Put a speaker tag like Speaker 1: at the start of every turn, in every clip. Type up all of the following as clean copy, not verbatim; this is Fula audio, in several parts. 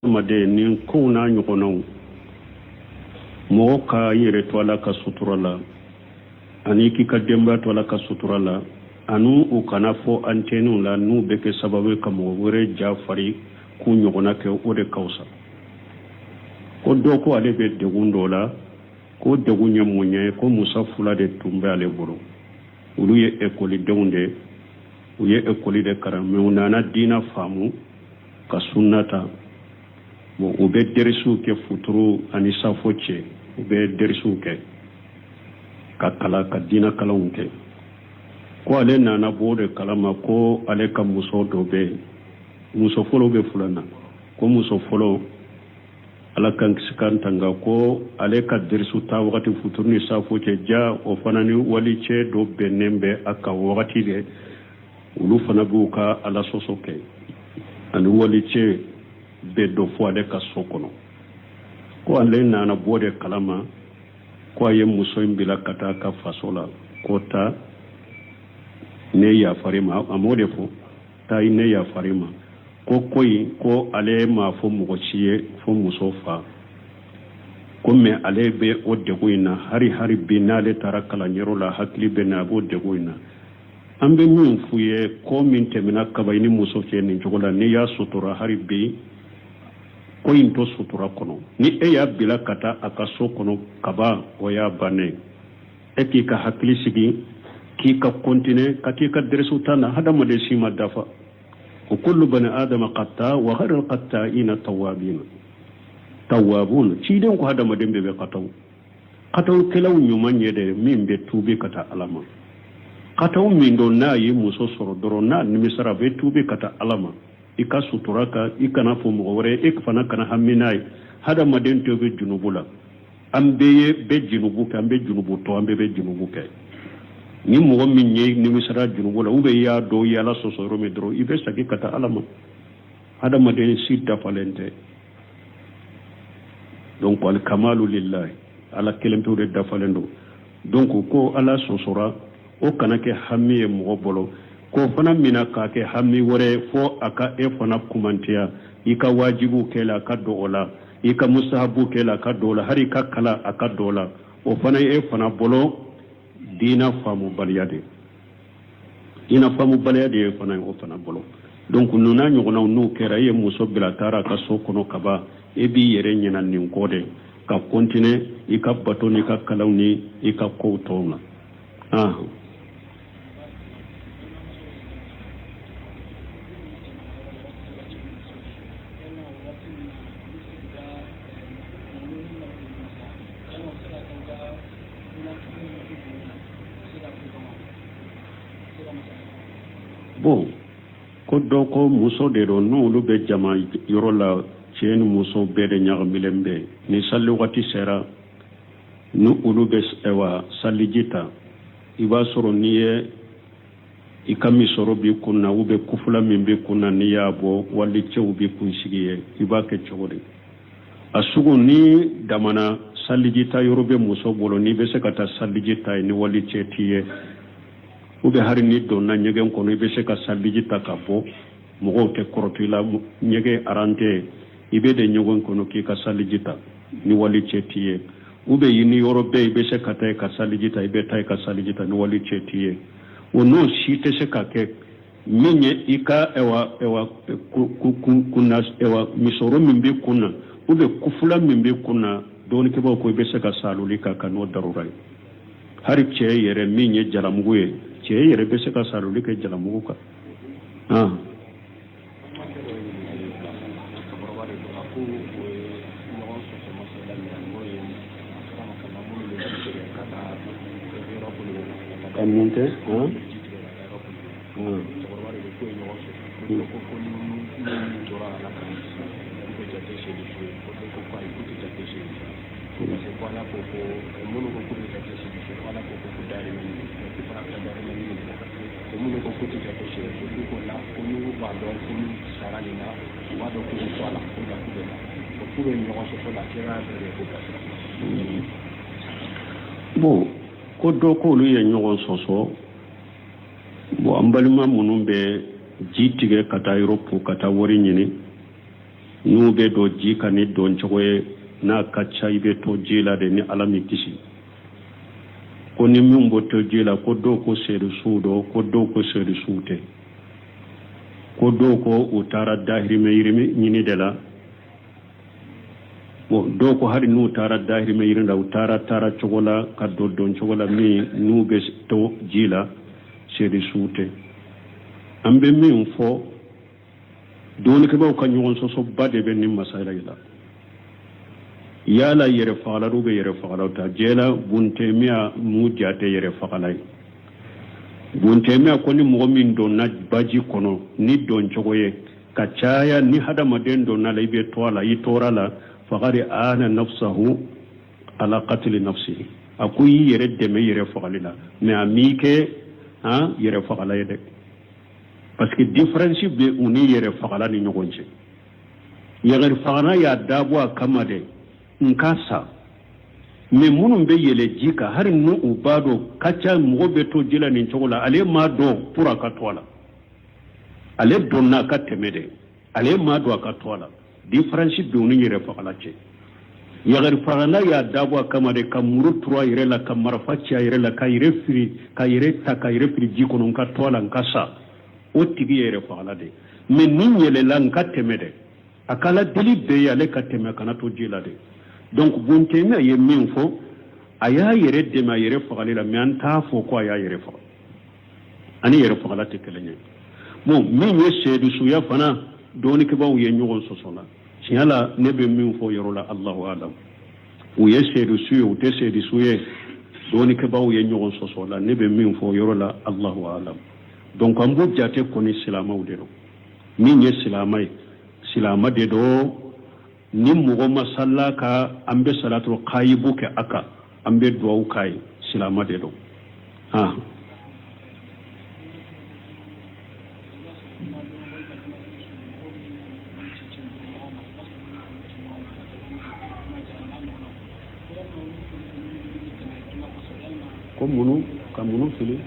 Speaker 1: made ni ko na ɲɔgɔnnaw mɔgɔ ka yɛrɛ to ala ka sutura la ani k'i ka denbaya to ala ka sutura la ani u kana fɔ antɛniw la n'u bɛ kɛ sababu ka mɔgɔ wɛrɛ ja fari k'u ɲɔgɔnna kɛ o de ka fisa ko dɔ ko ale bɛ degun dɔ la ko degun ye mun ye ko musa fila de tun bɛ ale bolo olu ye ekɔlidenw de u ye ekɔli de kalan mɛ u nana diina faamu ka sunna ta bon u bɛ derisiw kɛ futuru ani safo cɛ u bɛ derisiw kɛ ka kala ka diina kalanw kɛ ko ale nana bɔ de kalama ko ale ka muso dɔ bɛ yen muso fɔlɔ bɛ fila na ko muso fɔlɔ ala kan kisi kan tanga ko ale ka derisu ta wagati futuru ni safo cɛ ja o fana ni wali cɛ dɔ bɛnnen bɛ a ka wagati de olu fana b'u ka ala sɔsɔ kɛ ani wali cɛ bɛ dɔ fɔ ale ka so kɔnɔ ko ale nana bɔ de kalama ko a ye muso in bila ka taa ka faso la ko taa ne yafari ma a m'o de fɔ taa i ne yafari ma ko koyi ko ale ma fɔ mɔgɔ si ye fo muso fa ko mɛ ale bɛ o degun in na hari bi n'ale taara kalanyɔrɔ la hakili bɛ na a b'o degun in na an bɛ min f'u ye ko min tɛmɛna kaba i ni muso cɛ nin cogo la n'i y'a sutura hari bi ko in to sutura kɔnɔ ni e y'a bila ka taa a ka so kɔnɔ kaba o y'a bannen e k'i ka hakili sigi k'i ka kontine ka k'i ka deresiw ta na hadamaden si ma dafa o kullu bani adama qatta wa ghayru qatta'ina tawwabun ciden ko hadamaden bɛ qataw kelaw ɲuman ye de min bɛ tuubi ka taa ala ma qataw min don n'a ye muso sɔrɔ dɔrɔn n'a nimisara bɛ tuubi ka taa ala ma i ka sutura ka i kana fɔ mɔgɔ wɛrɛ e fana kana hami n'a ye hadamaden to bɛ junubu la an bɛ junubu kɛ an bɛ junubu tɔ an bɛ junubu kɛ ni mɔgɔ min ye nimisara junubu la ou bien i y'a dɔn i ala sɔsɔ yɔrɔ min dɔrɔn i bɛ segin ka taa ala ma hadamaden si dafalen tɛ donc alikamalu lillahi ala kelen pewu de dafalen don donc ko ala sɔsɔra o kana kɛ hami ye mɔgɔ bolo ko fana mina k'a kɛ hami wɛrɛ fo a ka e fana kumantiya i ka wajibu kɛ la a ka don o la i ka musahabu kɛ la a ka don o la hari i ka kala a ka don o la o fana ye e fana bolo diina faamubaliya de diina faamubaliya de ye fana o fana bolo donc nuna ɲɔgɔnnaw n'u kɛra e ye muso bila taara a ka so kɔnɔ kaba e b'i yɛrɛ ɲɛna nin kɔ de ka continue i ka bato n'i ka kalaw ni i ka kow tɔw na bon ko dɔ ko muso de don n'olu bɛ jama yɔrɔ la cɛ ni muso bɛɛ de ɲagamilen bɛ ni sali waati sera ni olu bɛ saliji ta i b'a sɔrɔ n'i ye i ka misɔrɔ b'i kun na ou bien kufula min b'i kun na n'i y'a bɔ wali cɛw b'i kunsigi ye i b'a kɛ cogo di a sugu ni damana saliji ta yɔrɔ bɛ muso bolo n'i bɛ se ka taa saliji ta ye ni wali cɛ t'i ye ou bien hari ni donna ɲɛgɛn kɔnɔ i bɛ se ka saliji ta ka bɔ mɔgɔw tɛ kɔrɔtɔ i la ɲɛgɛn arante i bɛ de ɲɔgɔn kɔnɔ k'i ka saliji ta ni wali cɛ t'i ye ou bien ni yɔrɔ bɛɛ i bɛ se ka taa i ka saliji ta i bɛ taa i ka saliji ta ni wali cɛ t'i ye o n'o si tɛ se ka kɛ min ye i ka misɔrɔ min b'i kun na ou bien kufula min b'i kun na dɔɔnikɛbaaw ko i bɛ se ka saloli ka n'o darura ye hari cɛ yɛrɛ min ye jalamugu ye cɛ yɛrɛ bɛ se ka saloli kɛ jalamugu kan ka mun tɛ bon ko dɔ k'olu ye ɲɔgɔn sɔsɔ bon an balima minnu bɛ ji tigɛ ka taa yɔrɔ po ka taa wari ɲini nu be do jika ni don chogoye na kacha ibe to jila de ni alami kisi ko ni min bo to jila ko do ko sedu sudo ko do ko sedu sute ko do ko utara dahiri me yirimi nyini de la bo do ko hari nu tara dahiri me yirinda utara tara chogola ka do don chogola mi nu be to jila sedu sute ambe min fo doni ke baw kan yon so bade be nim masala ila yala yere fala rube yere fala ta jela bunte miya mu jate yere fala bunte miya ko ni mo min don na baji kono ni don chogoye ka chaya ni hada maden don na laibe toala yi torala faqari ana nafsahu ala qatl nafsihi akuyi yere deme yere fala me amike ha yere fala yede parce que différence be uni yere fagala ni ñogonce yere fagana ya dabwa kamade nkasa me munum be yele jika har nu ubado kacha mo be to jila ni chogola ale ma do pura ka tola ale donna ka temede ale ma do ka tola différence be uni yere fagala ce yere fagala ya dabwa kamade kamuru trois yere la kamara yere la kayire firi kayire ta kayire firi jiko non ka tola nkasa o tigi yere fagala de mais nin yele lan ka temede akala deli be yale ka teme kana to jila de donc bunte me ye min fo aya yere de ma yere fagala la mais anta fo ko aya yere fo ani yere fagala te kelenya bon min ye sedu suya fana doni ke baw ye nyogon sosona siala ne be min fo yoro la Allahu alam o ye sedu suya o te sedu suya doni ke baw ye nyogon sosona ne be min fo yoro la Allahu alam donc an bo jate koni silamaw de do min ye silamay silama de do ni mugo masalla ka ambe salatu qayibu ke aka ambe duwa kai silama de do ha ko munu ka munu fili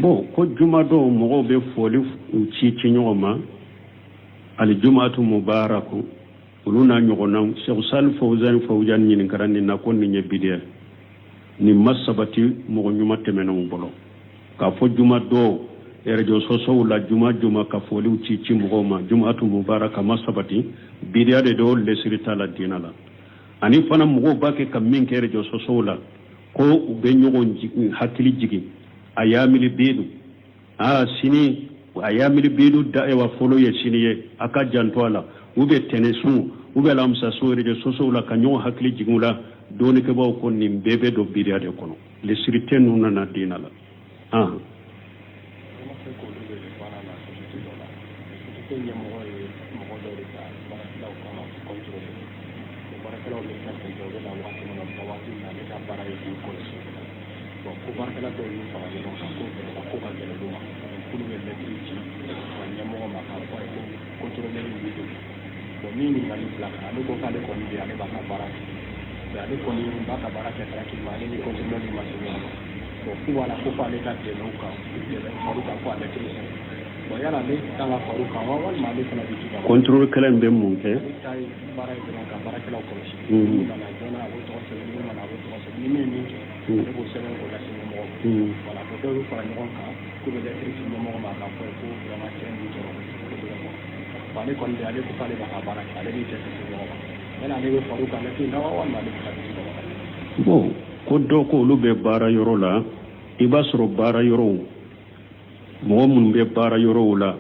Speaker 1: bon ko juma do mo be foli ci ñoma al jumatu mubaraku uluna ñogona cheikh sal fawzan ñini karandi na ko ni ñebide ni masabati mo ñuma temena mo bolo ka fo juma do radio soso la juma ka foli ci mo jumatu mubaraka masabati bidia de do le sirita la dinala ani fana mo ba ke kam min ke radio soso la ko be ñogon hakili jigi ayamili bedu sini ayamili bedu da ewa folo ye sini ye aka jantoala ube tenesu ube lamsa so radio soso la kanyo hakili jigula doni ke baw ko nim bebe do bidia de kono le sirite nuna na dinala contrôle kala be mun ke bon ko do ko lu be bara yoro la ibasro bara yoro mo mun be bara yoro la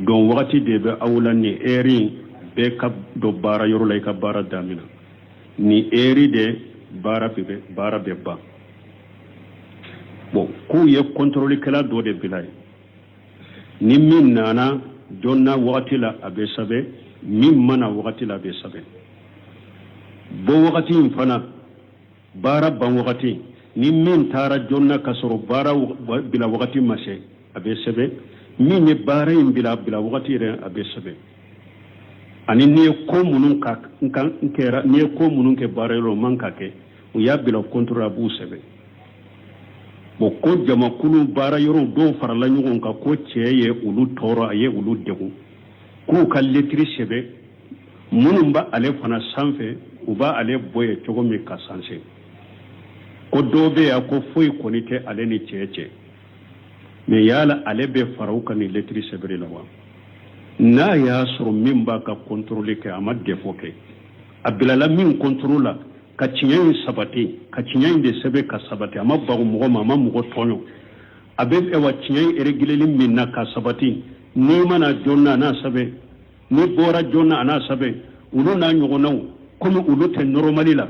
Speaker 1: don wakati de be awlan ni eri be ka do bara yoro la ka bara damina ni eri de bara be ba bon ko ye contrôle kala do de bilay ni min nana jonna wakati la abe sabe min mana wakati la abe sabe bo wakati fana bara ban wakati ni min tara jonna kasoro bara bila wakati mase abe sabe min ne bara in bila wakati re abe sabe ani ni ko munun ka nkera ni ko munun ke barelo manka ke u ya bila contrôle bu sebe bo ko jama kulu bara yoro do farala nyugon ka ko ceye ulu toro aye ulu degu ku ka letri sebe munun ba ale fana sanfe u ba ale boye togo mi ka sanse ko dobe ya ko foi konite ale ni cece me yala ale be farauka ni letri sebe lawa na ya soro min ba ka contrôler ke ama defo ke abilala min contrôla ka ciɲɛ sabati ka ciɲɛ de sɛbɛ ka sabati ama bago mɔgɔ ma ama mɔgɔ tɔɲɔ a bɛ wa ciɲɛ réguleli min na ka sabati ni mana jɔnna n'a sɛbɛ ni bɔra jɔnna a n'a sɛbɛ olu n'a ɲɔgɔnnaw komi olu tɛ normali la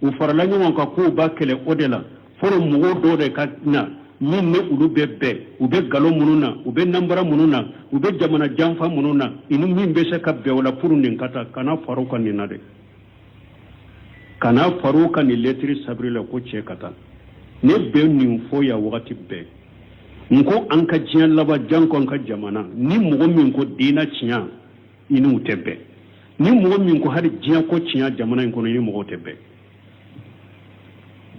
Speaker 1: u farala ɲɔgɔn kan k'u b'a kɛlɛ o de la fɔlɔ mɔgɔw dɔw de ka na min ni ulu bɛ bɛɛ u bɛ galon minnu na u bɛ nanbara minnu na u bɛ jamana janfa minnu na ini min bɛ se ka bɛn o la pour nin ka taa kana far'u kan nin na dɛ kana far'u kan nin lettre sabiri la ko cɛ ka taa ne bɛ nin fɔ ya wagati bɛɛ n ko an ka diɲɛ laban jan ko an ka jamana ni mɔgɔ min ko diinɛ tiɲɛ i n'u tɛ bɛn ni mɔgɔ min ko hali diɲɛ ko tiɲɛ jamana in kɔnɔ i ni mɔgɔw tɛ bɛn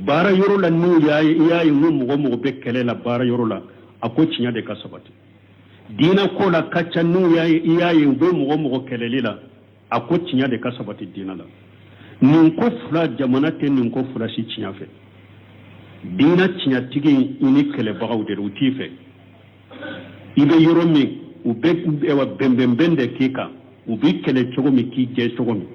Speaker 1: baara yɔrɔ la n'u y'a ye i y'a ye n ko mɔgɔ bɛ kɛlɛ la baara yɔrɔ la a ko tiɲɛ de ka sabati diinɛ ko la ka ca n'u y'a ye i y'a ye u bɛ mɔgɔ kɛlɛli la a ko tiɲɛ de ka sabati diinɛ la nin ko fila jamana tɛ nin ko fila si tiɲɛ fɛ diinɛ tiɲɛtigi i ni kɛlɛbagaw de u t'i fɛ i bɛ yɔrɔ min u bɛ bɛnbɛnbɛn de k'i kan u bɛ kɛlɛ cogo min k'i jɛ cogo min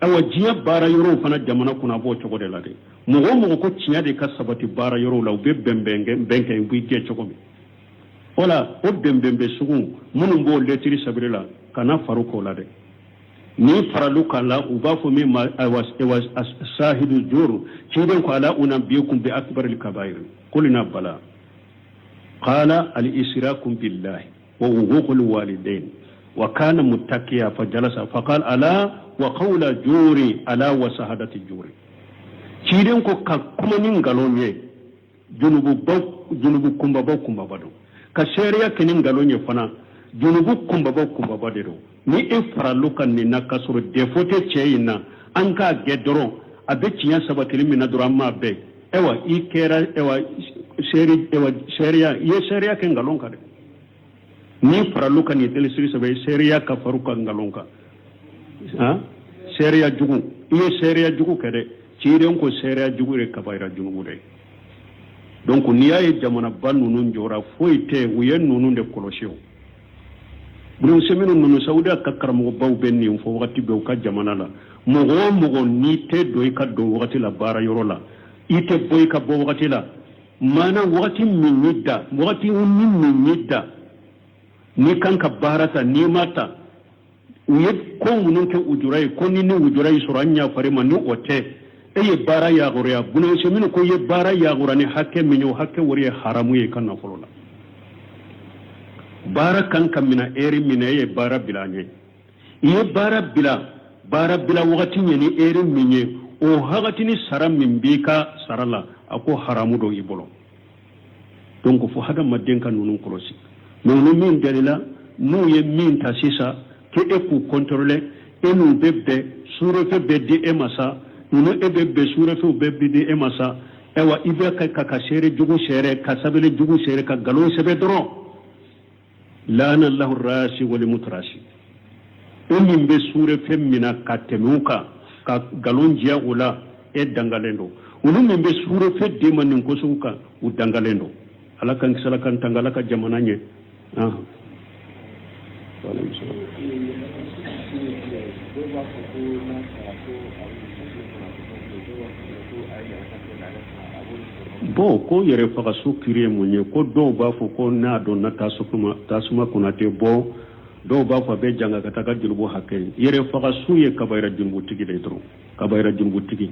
Speaker 1: awa diɲɛ baara yɔrɔw fana jamana kunna b'o cogo de la dɛ mɔgɔ ko tiɲɛ de ka sabati baara yɔrɔw la u bɛ bɛn kɛ u bɛ jɛ cogo min wala o bɛnbɛnbɛn sugu minnu b'o lettre sabiri la kana far'u k'o la dɛ ni faralu kan la u b'a fɔ min ma sahidu juru ciden ko ala unabbiukum bi akbaril kabair qulna bala qala al israkum billahi wa huququl walidain wa kana muttaqiya fajalasa faqala ala wa qawla juri ala wa sahadati juri ciden ko ka kuma nin galonye junubu kumbaba do ka sharia kenin galonye fana junubu kumbaba de do ni e faralu kan ni na kasoro defote ceyina an ka ge doron abe cinya sabatili min na doron ma be ewa i kera ewa sharia ye sharia ken galon ka de ni faralu kan ni telesiri sabe sharia ka faru kan galon ka ha sharia jugu ye sharia jugu kede ciren ko sharia jugu re kabaira jugu de donc ni ay jamana banu nun jora foite uyen nunu de kolosio buru seminu nunu saudi ka karamo baw benni fo wakati be ka jamana la mogo ni te do ka do wakati la bara yoro la ite boy ka bo wakati la mana wakati minida wakati minida ni kan ka barata ni mata uye ko munun ke ujurai ko ni ujurai suranya fare manu ote eye bara ya gore ya buru seminu ko ye bara ya gore ni hakke minyo hakke wori haramu ye kan na folola bara kan kamina eri mina ye bara bilanye ye bara bila wakati ni eri minye o hagati ni sara min bika sarala ako haramu do ibolo donc fo hada madden kan nunun korosi nunu min dalila nu ye min tasisa ke e ku contrôler e nu bebbe surefe bedde e masa nunu e bebbe surefe bebbe de e masa ewa ibe ka shere jugu shere ka sabele jugu shere ka galo sebe doro lana Allahu rasi wal mutrashi umin be sure femmina katemuka ka galonjia ula e dangalendo umin be sure fedde manin ko suka u dangalendo alakan salakan tangalaka jamananye bo ko yere faga sukire munye ko do ba fo ko na do na tasuma kunate bo do ba fa be janga kata ka julbu hakke yere faga suye kabayra jumbu tigi de dro kabayra jumbu tigi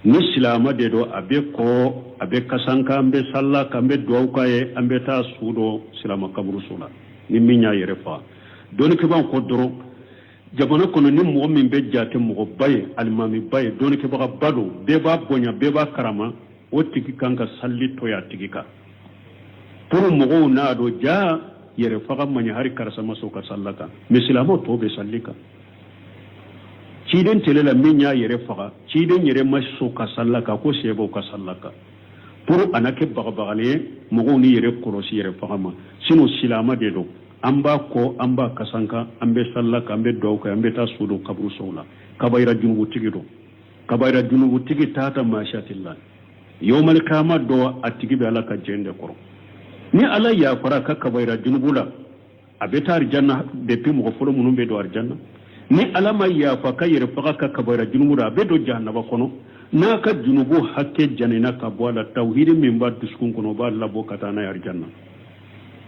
Speaker 1: ni silama de do abe kasanka ambe salla kambe do kaye ambe ta sudo silama kaburu sula ni minya yere fa don ke ban ko dro jabana kono ni mo min be jate mo baye almami baye don ke ba bado be ba bonya be ba karama o tigi kanka salli to ya tigi ka pour mogo na do ja yere faga manya hari karsa maso ka sallaka mislamo to be sallika ciden telela minya yere faga ciden yere maso ka sallaka ko sebo ka sallaka pour anake bagabagale mogo ni yere korosi yere faga ma sino silama de do amba ko amba kasanka ambe sallaka ambe dawka ambe ta sudu kabru sola kabayra junubu tigido kabayra junubu tigi tata mashatillah yawmal kama do atigi be alaka jende koro ni ala ya fara ka kabayra junubula abeta arjanna de pimu ko folo munum be do arjanna ni ala ma ya fa ka yere fa ka kabayra junubura be do jahannaba kono na ka junubu hakke janina ka bola tauhid min ba duskun kono ba Allah bo kata na arjanna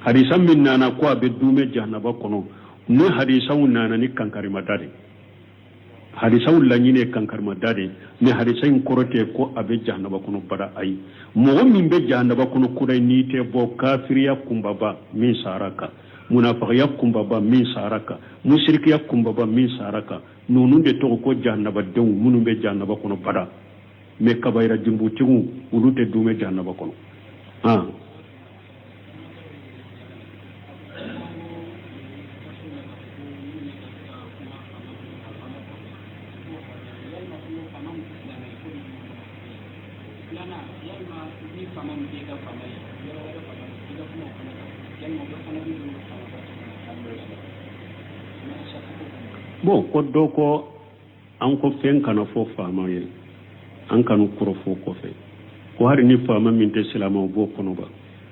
Speaker 1: hadisan min nana ko abe dume jahannaba kono ni hadisan nana ni kankari madade hadisan lanyine kankari madade ni hadisan korote ko abe jahannaba kono bada ai mo min be jahannaba kono kurai ni te bo kafiriya kumbaba min saraka munafiqiya kumbaba min saraka mushrikiya kumbaba min saraka nunu de to ko jahannaba dew munu be jahannaba kono bada me kabayra jumbu tigu ulute dume jahannaba kono bon ko do ko an ko fen kana fo fama ye an kanu kuro fo ko fe ko hari ni fama min te silama bo kono ba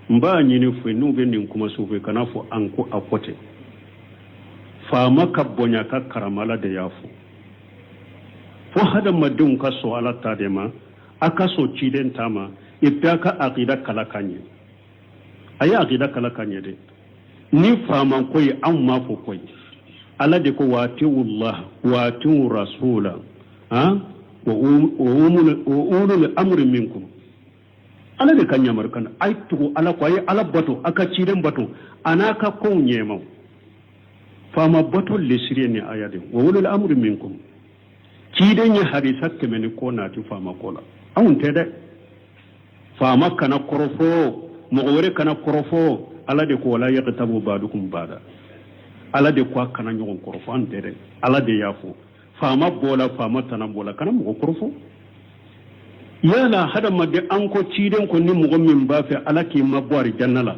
Speaker 1: mba nyini fo nu be nin kuma so fe kana fo an ko akote fama ka bonya ka karamala da yafu fo hada madun ka so ala ta de ma aka so ciden tama ibaka aqida kala kanye aya aqida kala kanye de ni fama koy an ma fo koy ala de ko watiullah watiu rasula wa ulul amri minkum ala de kanya markan ay to ala ko ay ala bato aka ciren bato anaka ko nyema fama bato lesire ni ayade wa ulul amri minkum ciden ya hadisa kemeni ko na ti fama kola awun tede fama kana korofo mo wore kana korofo ala de ko wala yaqtabu badukum bada ala de kwa kana nyogon korofo an tere ala de yafo fama bola fama tanan bola kana mo korofo yana hada madde an ko ciden ko ni mo min ba fe ala ki mabwari jannala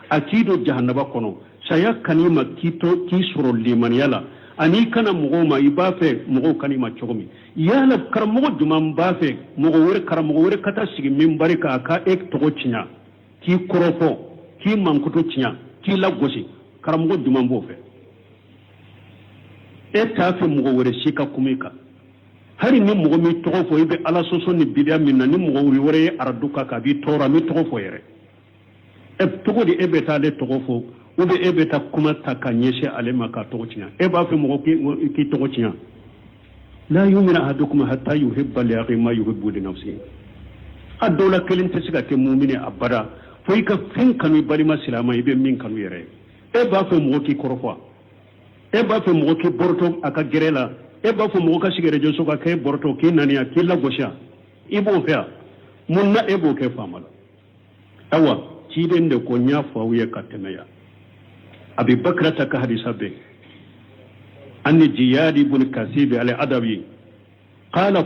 Speaker 1: akido jahannaba kono saya kanima kito kisuro liman yala ani kana mo ma ibafe mo kanima chogomi yala kar mo duman ba fe mo wore kar mo wore kata sigi min barika ka ek to cinya ki korofo ki mankuto cinya ki lagosi kar mo duman bo fe eta fe mugo wore shika kumika hari ni mugo mi to fo ibe ala soso ni bidia minna ni mugo wore araduka ka bi tora mi to fo yere e to di ebe ta de to fo ube ebe ta kuma takanyeshe alema ka to cinya e ba fe mugo ki to cinya la yu'minu ahadukum hatta yuhibba li akhi ma yuhibbu li nafsihi adola kelin te siga te mu'mini abada fo ka fin kanu bari ma silama ibe min kanu yere e ba fe mugo ki korofo e ba fe mo ki borto aka gerela e ba fe mo ka sigere jo so ka kay borto ki nania ki la gosha ibo fe munna e bo ke famala awa ci den de ko nya fawye katemeya abi bakrata ka hadisa be anni jiyad ibn kasib al adawi qala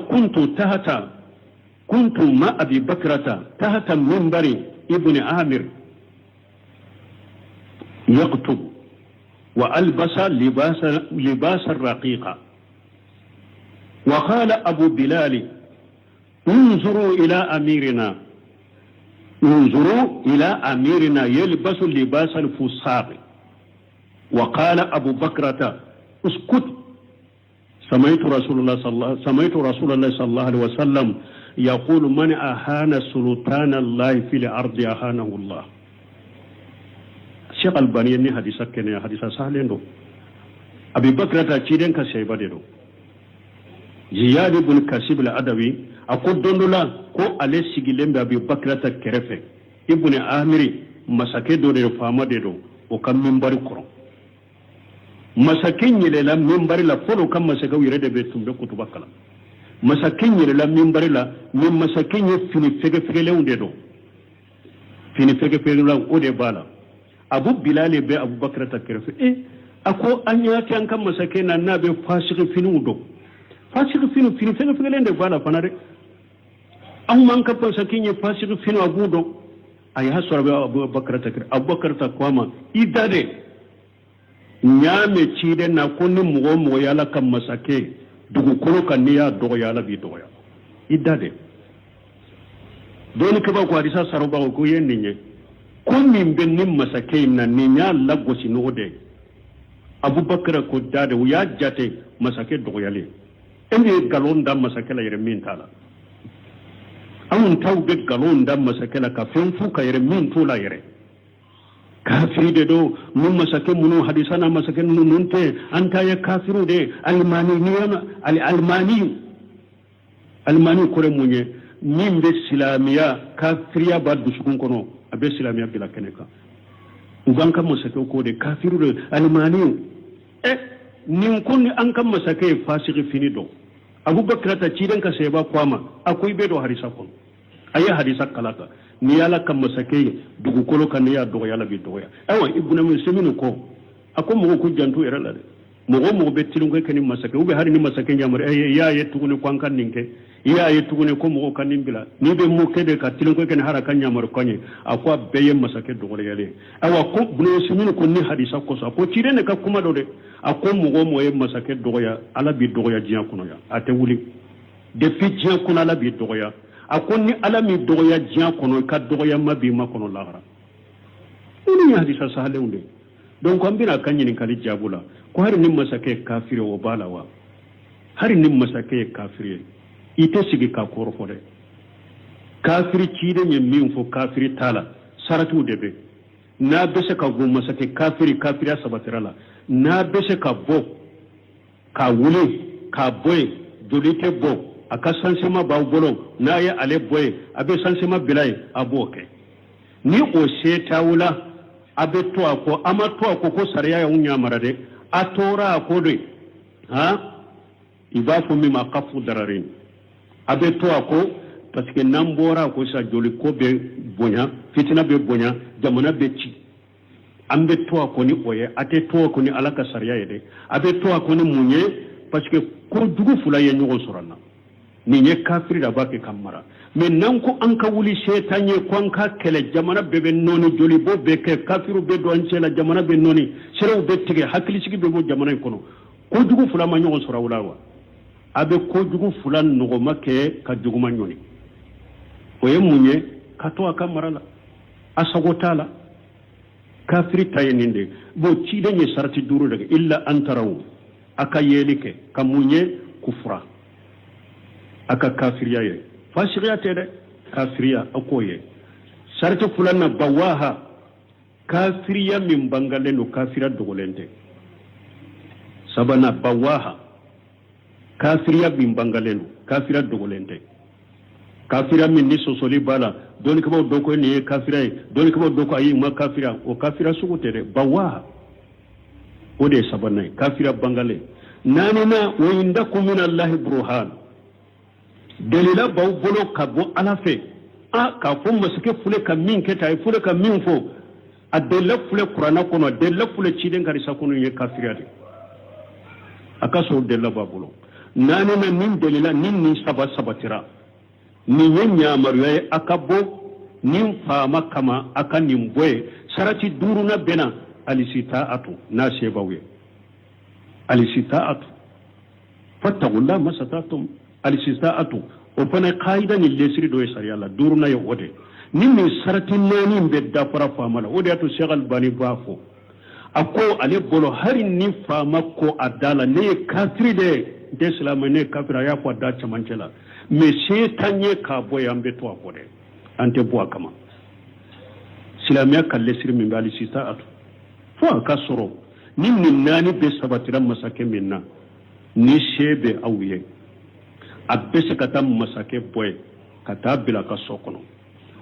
Speaker 1: kuntu ma abi bakrata tahta minbari ibn amir يكتب وألبس لباس الرقيقة وقال أبو بلال انظروا إلى أميرنا يلبس لباس الفساق وقال أبو بكرة اسكت سمعت رسول الله صلى الله عليه وسلم يقول من أهان سلطان الله في الأرض أهانه الله Sheikh Albani ni hadisa kene hadisa sahlendo Abi Bakr ta ciden ka sai badero Ziyad ibn Kasib al-Adawi akodondola ko ale sigilembe Abi Bakr ta kerefe ibn Amiri masake do de fama de do o kam minbari koro masakin yele la minbari la folo kam masaka wire de betum de kutuba kala masakin yele la minbari la min masakin ye fini fege fege leunde do fini fege fege la o de bala abu bilal be abubakar ta kirfi ako anya kan kan masake na nabe fasiki finu do fasiki finu fega lende vala fanare an man ka fasaki ne fasiki finu abu do ay hasara be abubakar ta kir abubakar ta kwama idade nyame cide na konni mugo yala kan masake dugu kolo kan ne ya dogo yala bi dogo ya idade doni ka ba ko hadisa saroba ko yenni nye ko min ben nim masake na ni nya laggo si no de abubakar ko dade ya jate masake dogo yale ende galon da masake la yere min tala amun tawbe galon da masake la ka fen fu ka yere min tola yere kafiri de do mun masake munu hadisa na masake nun te anta ya kafiru de almani niyama almani kore munye min be silamiya kafiriya ba dusukun kono abe silamiya bila keneka ugan kan masake ko de kafiru de almani nin kun an kan masake fasiki fini do abubakar ta cidan ka sai ba kwama akwai be do harisa kon ayi hadisa kalata ni yala kan masake dugu kolo kan ya do yala bi do ya awa ibuna min seminu ko ako mo ko jantu era la de mo be tilun ko kan masake ube hari ni masake jamar ya yetuguni kwan kan ninke ya yetuguni ko mo kan nimbila ni be mo kede ka tilun ko kan hara kan jamar konye akwa beye masake do yale awa ko buno seminu ko ni hadisa ko so ko cirene ka kuma do de ako mo e masake do ya ala bi do ya jiya kuno ya ate wuli depuis jiya kuno ala bi do ya akoni alami dogoya jiya kono ka dogoya mabi makono lagara ini hadisa sahale unde donc ambina kanyi kali jabula ko hari nim masake kafire o balawa hari nim masake kafire ite sigi ka korfo de kafiri cide nye min fo kafiri tala saratu debe na bese ka go masake kafiri sabatirala na bese ka bo ka wule ka boy dolite bo aka sansema ba bolo na ya ale boye abe sansema bilai aboke ni o seta wula abe to ako ama to ako ko sariya ya unya marade atora ko de ha ibafu mima qafu dararin abe to ako parce que nambora ko sa joli ko be bonya fitina be bonya jamana be ci ambe to ako ni oye ate to ako ni alaka sariya yede abe to ako ni munye parce que ko dugu fula ye nyugo sorana ni nye kafiri da bake kamara mais nan ko an ka wuli shaytanye ko an ka kele jamana bebe noni joli bo be ke kafiru be do an cela jamana be noni sere be tige hakili sigi be bo jamana kono ko dugu fula ma nyogo sora wulawa abe ko dugu fula no make ka dugu ma nyoni o ye munye ka to aka marala asagotala kafiri tayininde bo ci denye sarti duru daga illa antaraw aka yelike ka munye kufra aka kafiriya ye fasiriya tede kafiriya akoye sarti fulanna bawaha kafiriya min bangalendo kafira dogolente sabana bawaha kafiriya min bangalendo kafira dogolente kafira min ni sosoli bala doni kabo doko ni kafira doni kabo doko ayi ma kafira o kafira sugu tede bawaha o de sabana kafira bangale nanina wa indakum min allahi burhan dalila baw bolo ka bo ala fe ka fo masake fule ka min keta e fule ka min fo adella fule qur'ana kono della fule ciden kari sakono ye kafira de akaso della babulo nani na min dalila nin ni sabatira ni yenya marwe akabo nin fama kama akan nin boye sarati duruna bena alisitaatu na shebawe alisitaatu fattaqullaha masatatum alisitaatu o fana qaida ni lesiri do sharia la duruna yo wode nin ni sarati nani be da fara famala wode ato shegal bani bafo ako ale bolo hari ni fama ko adala ne kafiri de islam ne kafira ya ko da chamancela me shetanye ka boyambe to akode ante bo kama islamia kalle sir min bali sitaatu fo ka soro nin ni nani be sabatira masake minna ni shebe awiye abese kata masake boy kata bila ka sokono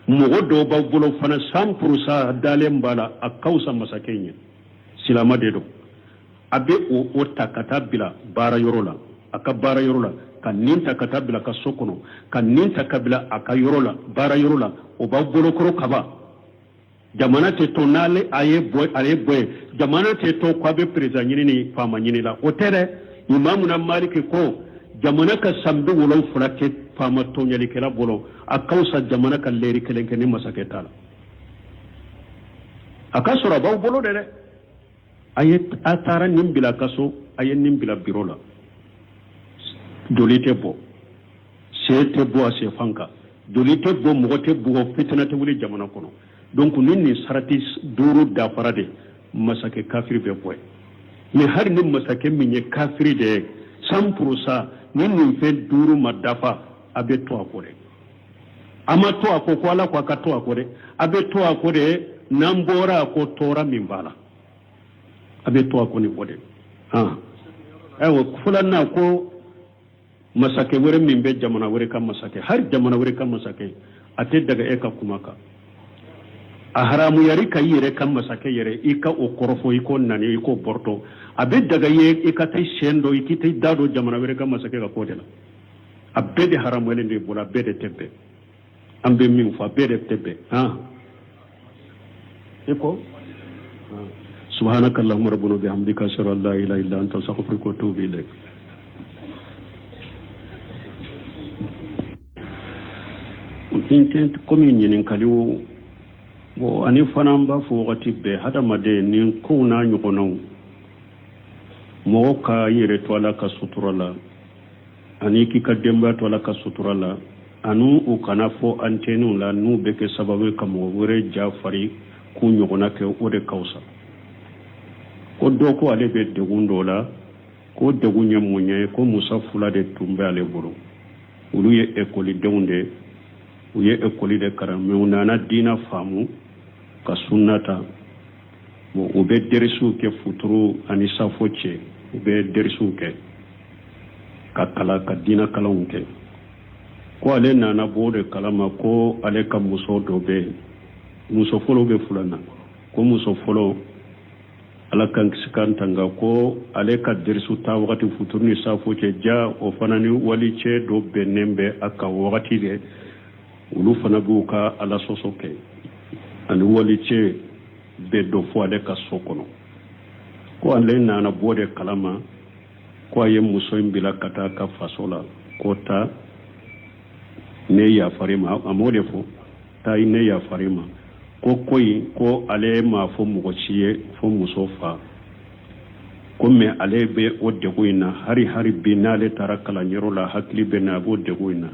Speaker 1: mogo do ba bolo fana 100% dalem bala akausa masake nyi silama dedo abe o takata bila bara yorola aka bara yorola kan ninta kata bila ka sokono kan ninta kabila aka yorola bara yorola o ba bolo koro kaba jamana te to nale aye boy jamana te to kwa be président ni fama nyini la otere imamu na maliki ko jamana ka sambe wolo fulake fama to nyali kala bolo akausa jamana ka leri kelen ken masake tala akasura baw bolo de aye atara nimbila kaso aye nimbila birola dolite bo sete bo ase fanka dolite bo mogote bo fitna te wuli jamana kono donc ni sarati duru da farade masake kafiri be boy mais har ni masake minye kafiri de 100% ni fe duru madafa abe to akore ama to akoko ala kwa ka to akore abe to akore nambora ko tora mimbala abe to akoni bode ewo fulanna ko masake wore mimbe jamana wore kam masake har jamana wore kam masake ate daga eka kumaka a haramu yari ka yere kan masake yere ika o korofo iko nani iko porto abe daga ye ika tay shendo ikite dado jamana were kan masake ka kodela abbe de haramu wele ndi bula bede tebbe ambe min fa bede tebbe iko subhanakallahumma rabbuna bihamdika ashhadu an la ilaha illa anta astaghfiruka wa atubu ilayk intent commune kaliwo bo ani fanamba fo wakati be hadamade ni ko na nyugono mo ka yere to ala ka suturala ani ki ka demba to ala ka suturala anu u kana fo antenu la nu be ke sababu kam wore jafari ku nyugona ke o de kausa ko do ko ale be de gundola ko de gunya munye ko musafula de tumbe ale buru ulu ye ekoli deunde uye ekoli de karame unana dina famu ka sunnata bo ube derisu ke futuru ani safoche ube derisu ke ka kala ka dina kalonke ko ale nana bode kalama ko ale ka muso dobe muso folo be fulana ko muso folo ala kan sikantanga ko ale ka derisu ta wakati futuru ni safoche ja o fanani wali che do benembe aka wakati de ulu fana buka ala sosoke ani wali che be do fo ale ka sokono ko ale nana bode kalama ko aye muso imbila kata ka fasola kota ne ya farima amode fo ta ne ya farima ko koyi ko ale ma fo mugochiye fo muso fa ko me ale be o de goina hari binale tarakala nyerola hakli be na bo de goina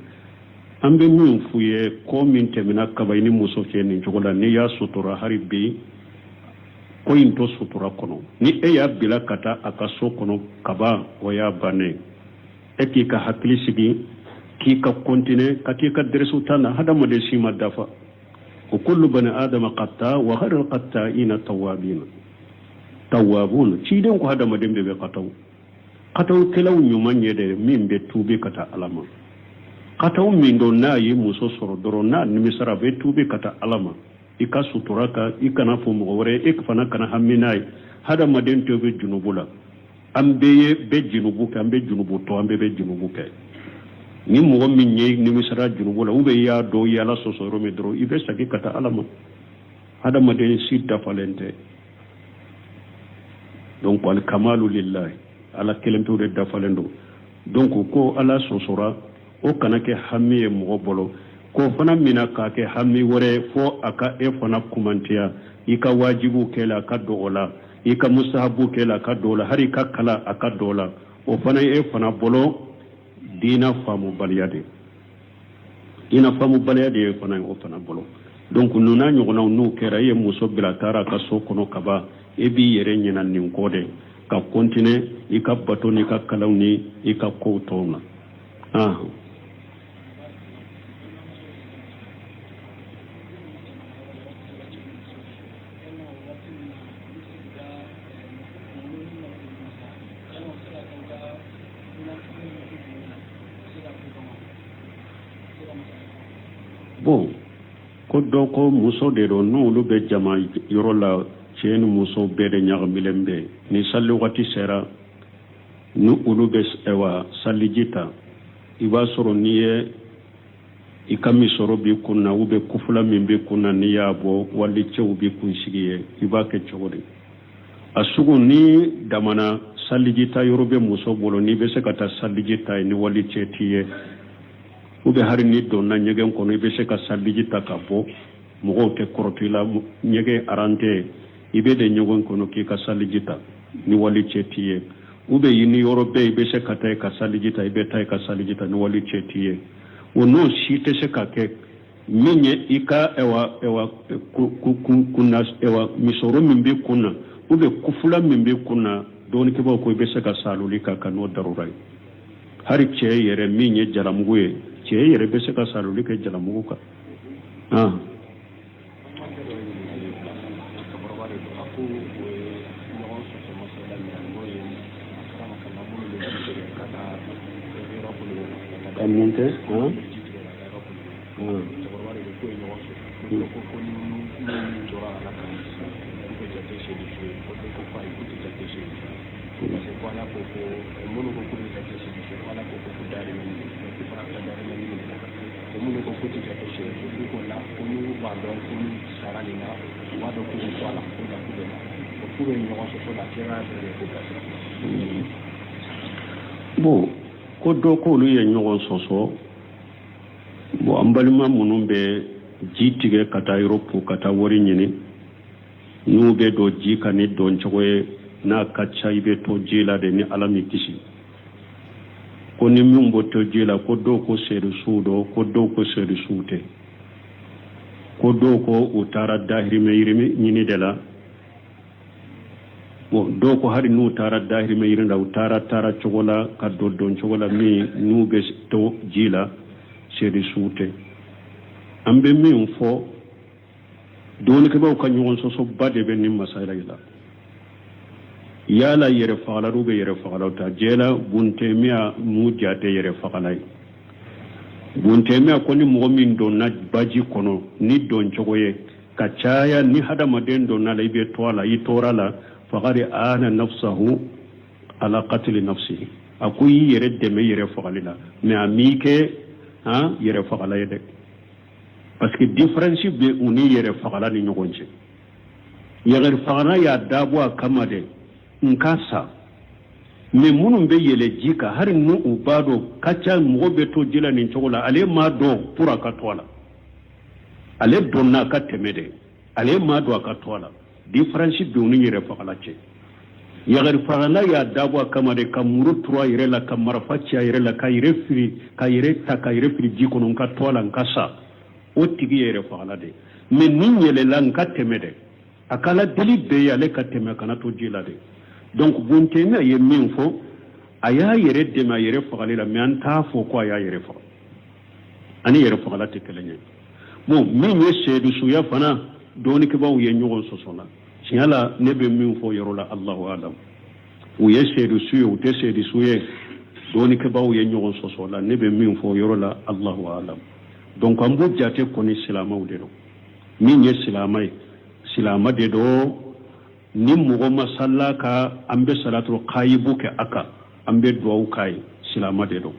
Speaker 1: ambe min fuye ko min temina kabayni muso ke ni jogola ni ya sutura hari bi ko into sutura kono ni e ya bila kata aka so kono kaba o ya bane e ki ka hakli sigi ki ka kontine kati ka dresu tana hada mo de sima dafa ko kullu bani adama qatta wa khairul qatta'ina tawwabun ci den ko hada mo dembe be qataw kelaw nyumanye de min be tubi kata alama kataw min do na yi muso soro doro na nimisara be tubi kata alama ika suturaka ikana fo mo wore ikfana kana hamminay hada maden to be junubula ambe be junubu ka ambe junubu to ambe be junubu ka ni mo min nyi nimisara junubula ube ya do yala sosoro me doro ibe saki kata alama hada maden sidda falente donc al kamalu lillahi ala kelemto de dafalendo donc ko ala sosora o kana ke hammi mo bolo ko fana mina ka ke hammi wore fo aka e fana kumantiya ika wajibu kela ka dola ika mustahabu kela ka dola hari ka kala aka dola o fana e fana bolo dina famu baliyade e fana o fana bolo donc nuna nyogona nu kera ye muso bilatara ka so kono kaba e bi yere nyina nin kode ka kontine ika batoni ka kalawni ika ko tona bon ko do ko muso de do no lu be jama yorola cien muso be de nyaga milembe ni salli wati sera nu ulu be ewa salli jita iba soro niye ikami soro bi kunna ube kufula min bi kunna ni yabo walli cew bi kun sigiye ibake cogodi asugu ni damana sallijita yorobe muso bolo ni be se kata sallijita ni walli cetiye ube hari ni donna nyegen kono ibe se ka sallijita ka bo mogo te korotila nyege arante ibe de nyogon kono ki ka sallijita ni walli cetiye ube yini yorobe ibe se kata ka sallijita ibe tay ka sallijita ni walli cetiye wono shite se ka ke minye ika ewa kunna ewa misoro mimbe kunna ube kufula mimbe kunna doni ke ba ko ibe se ka saluli ka kano darurai hari ce yere minye jalamuye ce yere be se ka saluli ke jalamugo ka Ambiente, Bon, ko do ko lu ye ɲɔgɔn sɔsɔ bon an balima minnu bɛ ji tigɛ ka taa Europe ka taa wari ɲini n'u bɛ don ji kan ni dɔn cogo ye n'a ka ca i bɛ to ji la de ni Ala m'i kisi ko ni min bɔ to ji la ko dɔw ko seeresuw dɔ ko dɔw ko seeresuw tɛ ko dɔw ko u taara dahirimɛ ɲini de la bon dɔw ko hari n'u taara dahirimɛ ɲini la u taara cogo la ka don cogo la min n'u bɛ to ji la seeresuw tɛ an bɛ min fɔ dɔɔnikɛbaw ka ɲɔgɔn sɔsɔba de bɛ nin masaya la yala yɛrɛ fagalaw bɛ yɛrɛ fagalaw ta jɛla buntɛmiya mu jate yɛrɛ fagala ye buntɛmiya ko ni mɔgɔ min donna baji kɔnɔ ni dɔn cogo ye ka caya ni hadamaden donna la i bɛ to a la i tora la faqad ana nafsahu ala qatl nafsihi ako i yɛrɛ dɛmɛ yɛrɛ fagali la mais a mi kɛ yɛrɛ fagala ye dɛ parce que différence bɛ u ni yɛrɛ fagala ni ɲɔgɔn cɛ yɛrɛ fagala y'a dabɔ a kama dɛ nka sa mais minnu bɛ yɛlɛ ji kan hari n'u b'a dɔn ka ca mɔgɔ bɛ to ji la nin cogo la ale m'a dɔn pour a ka to a la ale dɔnna a ka tɛmɛ dɛ ale m'a dɔn a ka to a la différence bɛ u ni yɛrɛ fagala cɛ yɛrɛ fagala y'a dabɔ a kama dɛ ka muru turu a yɛrɛ la ka marifa ci a yɛrɛ la ka yɛrɛ firi ji kɔnɔ nka to a la nka sa o tigi yɛrɛ fagala de mais ni yɛlɛla nka tɛmɛ dɛ a kala deli bɛɛ ye ale ka tɛmɛ kana to ji la de donc buntɛmiya ye min fɔ a y'a yɛrɛ dɛmɛ a yɛrɛ fagali la mais an t'a fɔ ko a y'a yɛrɛ faga ani yɛrɛ fagala tɛ kelen ye bon min ye seedusuya fana dɔɔnikɛbaw ye ɲɔgɔn sɔsɔ la tiɲɛ la ne bɛ min fɔ yɔrɔ la Allahu alam u ye seedusu ye u tɛ seedusu ye dɔɔnikɛbaw ye ɲɔgɔn sɔsɔ la ne bɛ min fɔ yɔrɔ la Allahu alam donc an b'o jate kɔni silamɛw de don min ye silamɛ ye silamɛ de don ni mɔgɔ ma salla ka an bɛ salatul qayibu kɛ a kan an bɛ duwawu k'a ye silamɛ de don